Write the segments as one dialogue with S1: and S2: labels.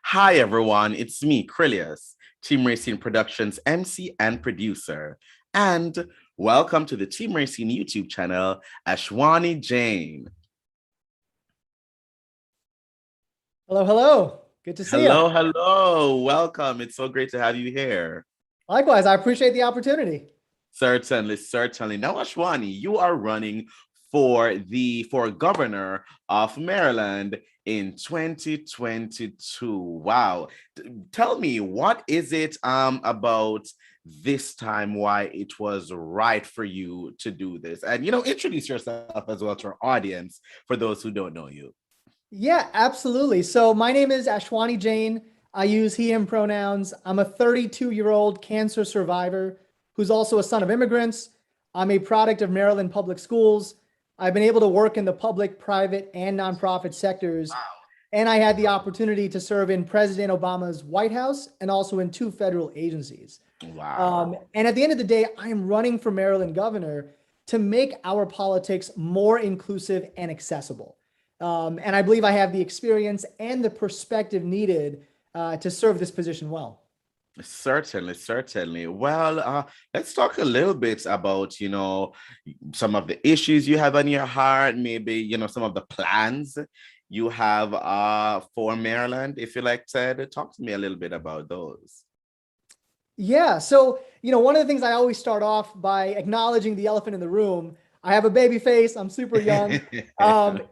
S1: Hi, everyone. It's me, Krylios, Team Racing Productions MC and producer. And welcome to the Team Racing YouTube channel, Ashwani Jain.
S2: Hello, hello. Good to see you.
S1: Hello. Welcome. It's so great to have you here.
S2: Likewise, I appreciate the opportunity.
S1: Certainly. Now, Ashwani, you are running for governor of Maryland in 2022. Wow. Tell me, what is it about this time why it was right for you to do this? And introduce yourself as well to our audience for those who don't know you.
S2: Yeah, absolutely. So my name is Ashwani Jain. I use he, him pronouns. I'm a 32-year-old cancer survivor who's also a son of immigrants. I'm a product of Maryland public schools. I've been able to work in the public, private, and nonprofit sectors. And I had the opportunity to serve in President Obama's White House and also in 2 federal agencies.
S1: Wow.
S2: And at the end of the day, I am running for Maryland governor to make our politics more inclusive and accessible. And I believe I have the experience and the perspective needed to serve this position well.
S1: Certainly. Well, let's talk a little bit about, some of the issues you have on your heart, maybe, some of the plans you have for Maryland, if you like, Ted. Talk to me a little bit about those.
S2: Yeah. So, one of the things I always start off by acknowledging the elephant in the room. I have a baby face. I'm super young.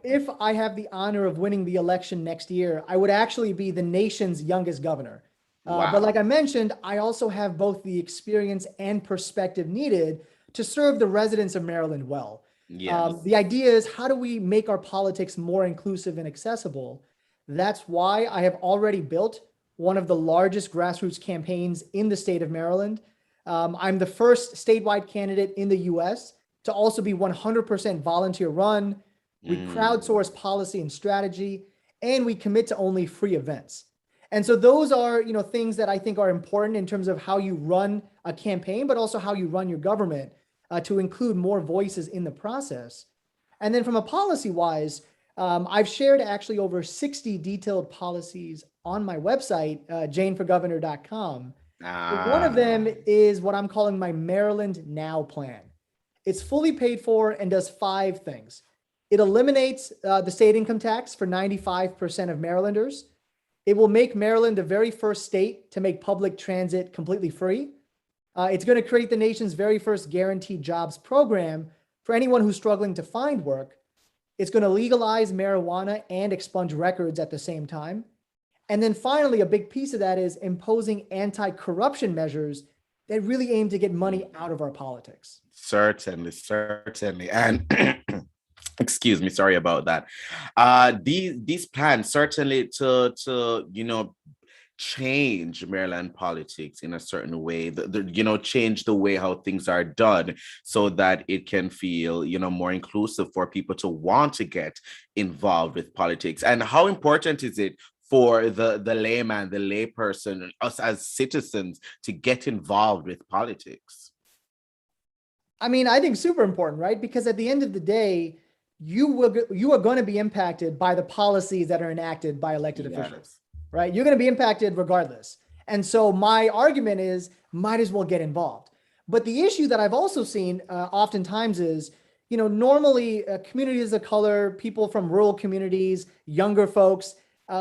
S2: If I have the honor of winning the election next year, I would actually be the nation's youngest governor.
S1: Wow.
S2: But like I mentioned, I also have both the experience and perspective needed to serve the residents of Maryland well.
S1: Yes.
S2: The idea is, how do we make our politics more inclusive and accessible? That's why I have already built one of the largest grassroots campaigns in the state of Maryland. I'm the first statewide candidate in the US to also be 100% volunteer run. We crowdsource policy and strategy, and we commit to only free events. And so those are, things that I think are important in terms of how you run a campaign, but also how you run your government to include more voices in the process. And then from a policy wise, I've shared actually over 60 detailed policies on my website, janeforgovernor.com. One of them is what I'm calling my Maryland Now plan. It's fully paid for and does 5 things. It eliminates the state income tax for 95% of Marylanders. It will make Maryland the very first state to make public transit completely free. It's going to create the nation's very first guaranteed jobs program for anyone who's struggling to find work. It's going to legalize marijuana and expunge records at the same time. And then finally, a big piece of that is imposing anti-corruption measures that really aim to get money out of our politics.
S1: Certainly. And excuse me, sorry about that. These plans certainly to change Maryland politics in a certain way, change the way how things are done so that it can feel, more inclusive for people to want to get involved with politics. And how important is it for the layman, the layperson, us as citizens to get involved with politics?
S2: I mean, I think super important, right? Because at the end of the day, you are going to be impacted by the policies that are enacted by elected officials, right? You're going to be impacted regardless. And so my argument is, might as well get involved. But the issue that I've also seen oftentimes is, normally communities of color, people from rural communities, younger folks,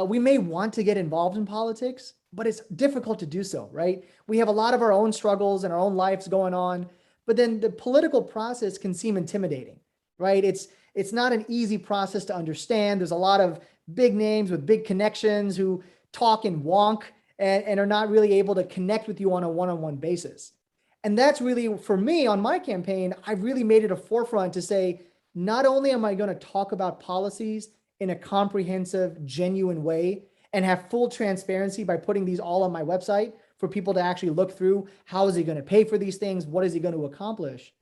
S2: we may want to get involved in politics, but it's difficult to do so, right? We have a lot of our own struggles and our own lives going on, but then the political process can seem intimidating, right? It's not an easy process to understand. There's a lot of big names with big connections who talk in wonk and are not really able to connect with you on a one-on-one basis. And that's really, for me, on my campaign, I've really made it a forefront to say, not only am I going to talk about policies in a comprehensive, genuine way and have full transparency by putting these all on my website for people to actually look through, how is he going to pay for these things? What is he going to accomplish?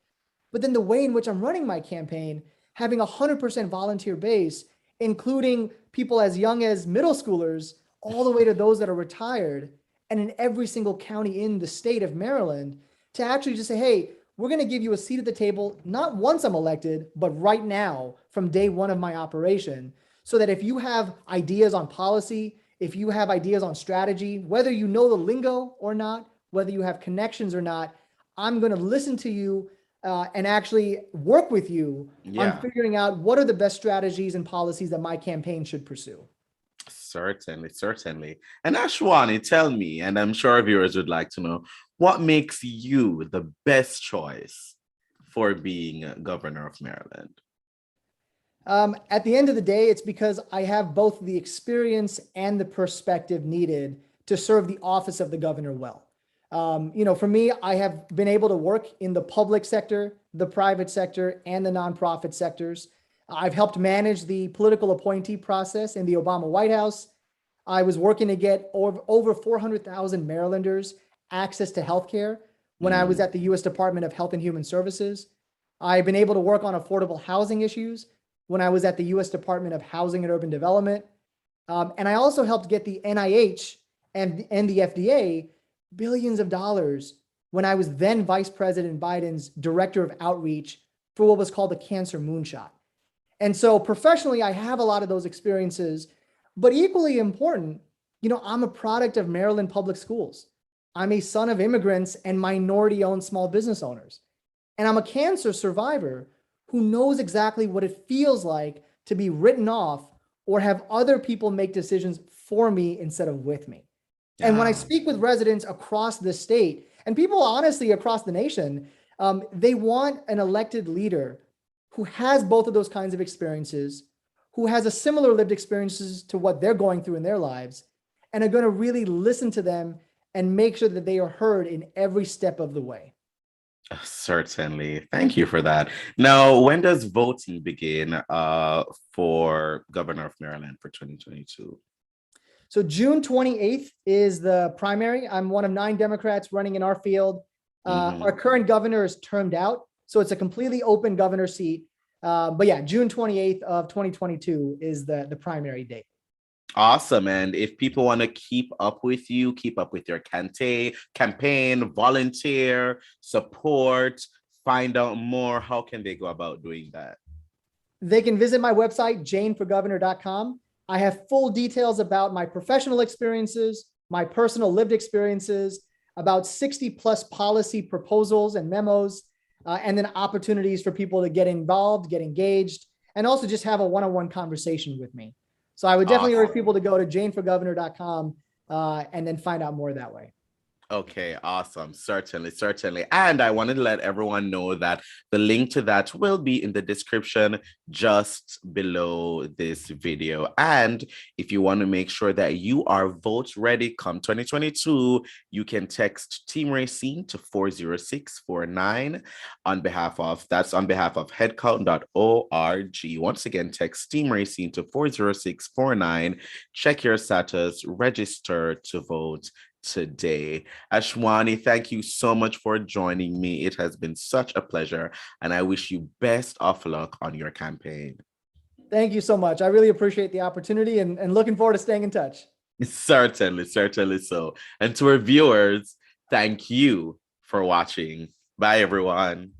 S2: But then the way in which I'm running my campaign, having 100% volunteer base, including people as young as middle schoolers, all the way to those that are retired, and in every single county in the state of Maryland, to actually just say, hey, we're going to give you a seat at the table, not once I'm elected, but right now from day one of my operation, so that if you have ideas on policy, if you have ideas on strategy, whether you know the lingo or not, whether you have connections or not, I'm going to listen to you and actually work with you on figuring out what are the best strategies and policies that my campaign should pursue.
S1: Certainly, certainly. And Ashwani, tell me, and I'm sure viewers would like to know, what makes you the best choice for being governor of Maryland?
S2: At the end of the day, it's because I have both the experience and the perspective needed to serve the office of the governor well. For me, I have been able to work in the public sector, the private sector, and the nonprofit sectors. I've helped manage the political appointee process in the Obama White House. I was working to get over 400,000 Marylanders access to healthcare when I was at the U.S. Department of Health and Human Services. I've been able to work on affordable housing issues when I was at the U.S. Department of Housing and Urban Development. And I also helped get the NIH and the FDA billions of dollars when I was then Vice President Biden's Director of Outreach for what was called the Cancer Moonshot. And so professionally, I have a lot of those experiences, but equally important, I'm a product of Maryland public schools. I'm a son of immigrants and minority-owned small business owners. And I'm a cancer survivor who knows exactly what it feels like to be written off or have other people make decisions for me instead of with me. Yeah. And when I speak with residents across the state and people honestly across the nation, they want an elected leader who has both of those kinds of experiences, who has a similar lived experiences to what they're going through in their lives, and are going to really listen to them and make sure that they are heard in every step of the way.
S1: Certainly. Thank you for that. Now, when does voting begin for Governor of Maryland for 2022?
S2: So June 28th is the primary. I'm one of 9 Democrats running in our field. Our current governor is termed out, so it's a completely open governor seat. But yeah, June 28th of 2022 is the primary date.
S1: Awesome. And if people want to keep up with you, keep up with your campaign, volunteer, support, find out more, how can they go about doing that?
S2: They can visit my website, janeforgovernor.com. I have full details about my professional experiences, my personal lived experiences, about 60 plus policy proposals and memos, and then opportunities for people to get involved, get engaged, and also just have a one-on-one conversation with me. So I would definitely urge people to go to janeforgovernor.com and then find out more that way.
S1: Okay, awesome. Certainly, certainly. And I wanted to let everyone know that the link to that will be in the description just below this video. And if you want to make sure that you are vote ready come 2022, you can text Team Racine to 40649 that's on behalf of HeadCount.org. Once again, text Team Racine to 40649. Check your status, register to vote today. Ashwani, thank you so much for joining me. It has been such a pleasure, and I wish you best of luck on your campaign.
S2: Thank you so much. I really appreciate the opportunity and looking forward to staying in touch.
S1: Certainly, certainly so. And to our viewers, thank you for watching. Bye, everyone.